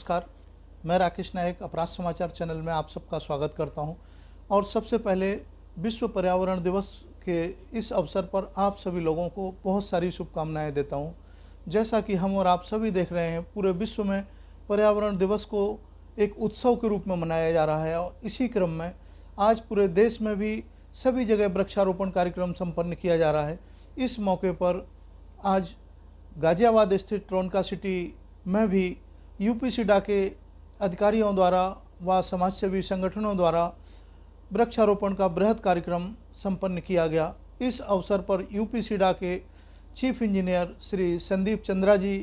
नमस्कार, मैं राकेश नायक अपराध समाचार चैनल में आप सबका स्वागत करता हूं। और सबसे पहले विश्व पर्यावरण दिवस के इस अवसर पर आप सभी लोगों को बहुत सारी शुभकामनाएं देता हूं। जैसा कि हम और आप सभी देख रहे हैं, पूरे विश्व में पर्यावरण दिवस को एक उत्सव के रूप में मनाया जा रहा है और इसी क्रम में आज पूरे देश में भी सभी जगह वृक्षारोपण कार्यक्रम संपन्न किया जा रहा है। इस मौके पर आज गाजियाबाद स्थित ट्रोनका सिटी में भी यूपीसीडा के अधिकारियों द्वारा व समाजसेवी संगठनों द्वारा वृक्षारोपण का बृहद कार्यक्रम संपन्न किया गया। इस अवसर पर यूपीसीडा के चीफ इंजीनियर श्री संदीप चंद्रा जी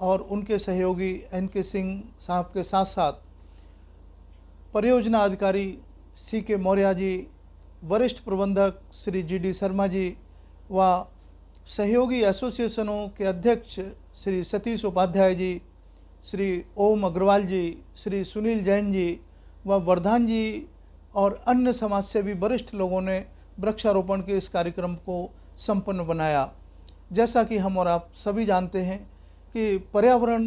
और उनके सहयोगी एनके सिंह साहब के साथ साथ परियोजना अधिकारी सीके मौर्य जी, वरिष्ठ प्रबंधक श्री जीडी शर्मा जी व सहयोगी एसोसिएशनों के अध्यक्ष श्री सतीश उपाध्याय जी, श्री ओम अग्रवाल जी, श्री सुनील जैन जी व वर्धान जी और अन्य समाजसेवी वरिष्ठ लोगों ने वृक्षारोपण के इस कार्यक्रम को संपन्न बनाया। जैसा कि हम और आप सभी जानते हैं कि पर्यावरण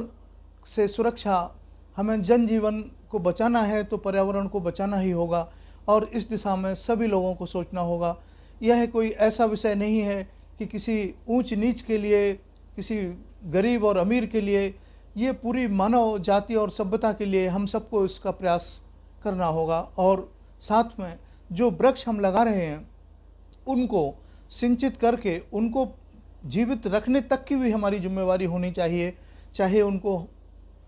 से सुरक्षा, हमें जनजीवन को बचाना है तो पर्यावरण को बचाना ही होगा और इस दिशा में सभी लोगों को सोचना होगा। यह कोई ऐसा विषय नहीं है कि किसी ऊंच नीच के लिए, किसी गरीब और अमीर के लिए, ये पूरी मानव जाति और सभ्यता के लिए हम सबको इसका प्रयास करना होगा। और साथ में जो वृक्ष हम लगा रहे हैं उनको सिंचित करके उनको जीवित रखने तक की भी हमारी जिम्मेवारी होनी चाहिए, चाहे उनको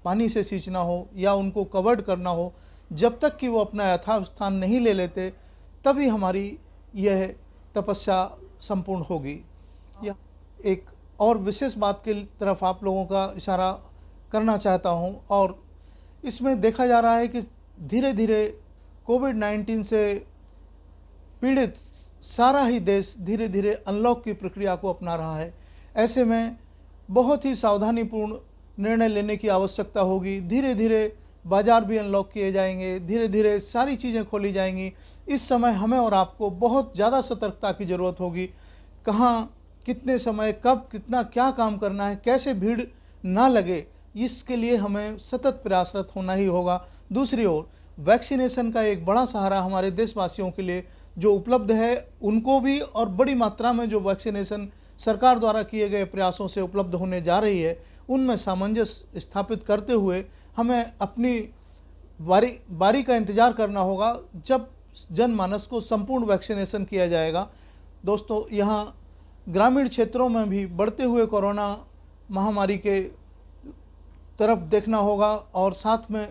पानी से सींचना हो या उनको कवर्ड करना हो। जब तक कि वो अपना यथास्थान नहीं ले लेते तभी हमारी यह तपस्या संपूर्ण होगी। या एक और विशेष बात की तरफ आप लोगों का इशारा करना चाहता हूं, और इसमें देखा जा रहा है कि धीरे धीरे कोविड-19 से पीड़ित सारा ही देश धीरे धीरे अनलॉक की प्रक्रिया को अपना रहा है। ऐसे में बहुत ही सावधानीपूर्ण निर्णय लेने की आवश्यकता होगी। धीरे धीरे बाज़ार भी अनलॉक किए जाएंगे, धीरे धीरे सारी चीज़ें खोली जाएंगी। इस समय हमें और आपको बहुत ज़्यादा सतर्कता की ज़रूरत होगी। कहाँ, कितने समय, कब, कितना, क्या काम करना है, कैसे भीड़ ना लगे, इसके लिए हमें सतत प्रयासरत होना ही होगा। दूसरी ओर वैक्सीनेशन का एक बड़ा सहारा हमारे देशवासियों के लिए जो उपलब्ध है, उनको भी और बड़ी मात्रा में जो वैक्सीनेशन सरकार द्वारा किए गए प्रयासों से उपलब्ध होने जा रही है, उनमें सामंजस्य स्थापित करते हुए हमें अपनी बारी का इंतज़ार करना होगा जब जनमानस को संपूर्ण वैक्सीनेशन किया जाएगा। दोस्तों, यहाँ ग्रामीण क्षेत्रों में भी बढ़ते हुए कोरोना महामारी के तरफ देखना होगा और साथ में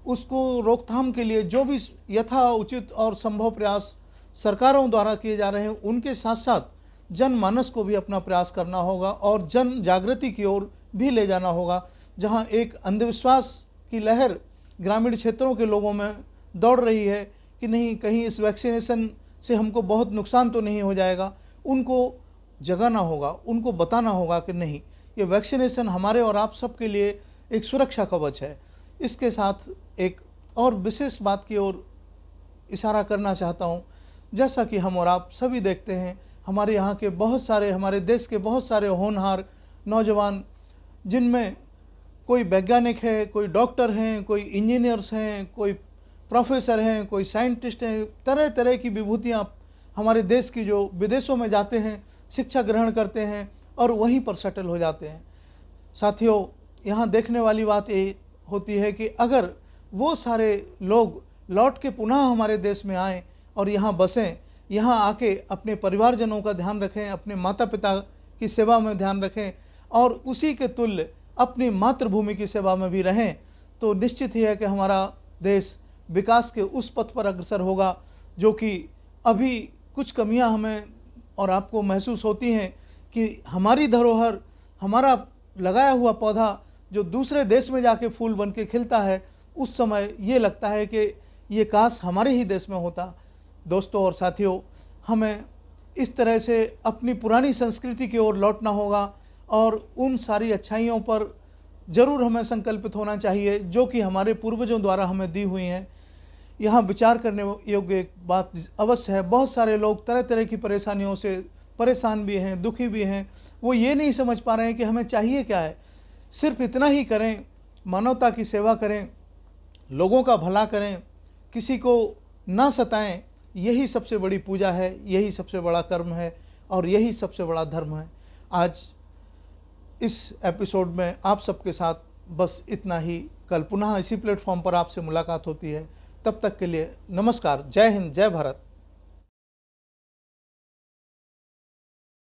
उसको रोकथाम के लिए जो भी यथा उचित और संभव प्रयास सरकारों द्वारा किए जा रहे हैं, उनके साथ साथ जनमानस को भी अपना प्रयास करना होगा और जन जागृति की ओर भी ले जाना होगा। जहां एक अंधविश्वास की लहर ग्रामीण क्षेत्रों के लोगों में दौड़ रही है कि नहीं, कहीं इस वैक्सीनेशन से हमको बहुत नुकसान तो नहीं हो जाएगा, उनको जगाना होगा, उनको बताना होगा कि नहीं, ये वैक्सीनेशन हमारे और आप सबके लिए एक सुरक्षा कवच है। इसके साथ एक और विशेष बात की ओर इशारा करना चाहता हूँ। जैसा कि हम और आप सभी देखते हैं, हमारे यहाँ के बहुत सारे, हमारे देश के बहुत सारे होनहार नौजवान, जिनमें कोई वैज्ञानिक है, कोई डॉक्टर हैं, कोई इंजीनियर्स हैं, कोई प्रोफेसर हैं, कोई साइंटिस्ट हैं, तरह तरह की विभूतियाँ हमारे देश की जो विदेशों में जाते हैं, शिक्षा ग्रहण करते हैं और वहीं पर सेटल हो जाते हैं। साथियों, यहाँ देखने वाली बात ये होती है कि अगर वो सारे लोग लौट के पुनः हमारे देश में आएँ और यहाँ बसें, यहाँ आके अपने परिवारजनों का ध्यान रखें, अपने माता पिता की सेवा में ध्यान रखें और उसी के तुल्य अपनी मातृभूमि की सेवा में भी रहें, तो निश्चित ही है कि हमारा देश विकास के उस पथ पर अग्रसर होगा जो कि अभी कुछ कमियां हमें और आपको महसूस होती हैं कि हमारी धरोहर, हमारा लगाया हुआ पौधा जो दूसरे देश में जाके फूल बन के खिलता है, उस समय ये लगता है कि ये काश हमारे ही देश में होता। दोस्तों और साथियों, हमें इस तरह से अपनी पुरानी संस्कृति की ओर लौटना होगा और उन सारी अच्छाइयों पर ज़रूर हमें संकल्पित होना चाहिए जो कि हमारे पूर्वजों द्वारा हमें दी हुई हैं। यहाँ विचार करने योग्य एक बात अवश्य है। बहुत सारे लोग तरह तरह की परेशानियों से परेशान भी हैं, दुखी भी हैं। वो ये नहीं समझ पा रहे हैं कि हमें चाहिए क्या है। सिर्फ इतना ही करें मानवता की सेवा करें, लोगों का भला करें, किसी को ना सताएं। यही सबसे बड़ी पूजा है, यही सबसे बड़ा कर्म है और यही सबसे बड़ा धर्म है। आज इस एपिसोड में आप सबके साथ बस इतना ही। कल पुनः इसी प्लेटफॉर्म पर आपसे मुलाकात होती है। तब तक के लिए नमस्कार। जय हिंद, जय भारत।